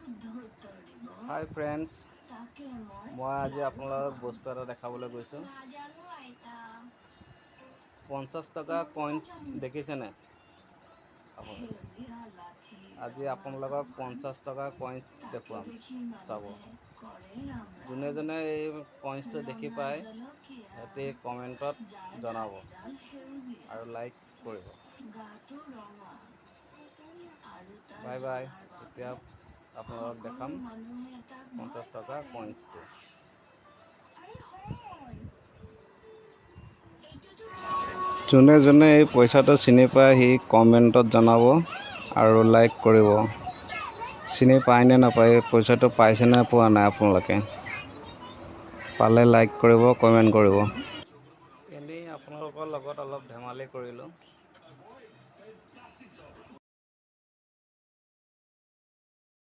হাই friends, মই আজি আপোনালোকক বস্তু এটা দেখাবলৈ গৈছোঁ। 50 টকা কইন্স দেখিছেনে আপুনি? আজি আপোনালোকক 50 টকা কইন্স দেখুৱাম, চাব। যোনে যোনে এই কইন্সটো দেখি পায় সিহঁতে কমেণ্টত জনাব আৰু লাইক কৰিব। Bye bye. এতিয়া আপোনালোকক দেখাম 50 টকা কইন্সটো। যোনে যোনে এই পইচাটো চিনি পায় সি কমেণ্টত জনাব আৰু লাইক কৰিব। চিনি পায় নে নাপায়, এই পইচাটো পাইছে নে পোৱা নাই আপোনালোকে? পালে লাইক কৰিব, কমেণ্ট কৰিব। এনেই আপোনালোকৰ লগত অলপ ধেমালি কৰিলোঁ।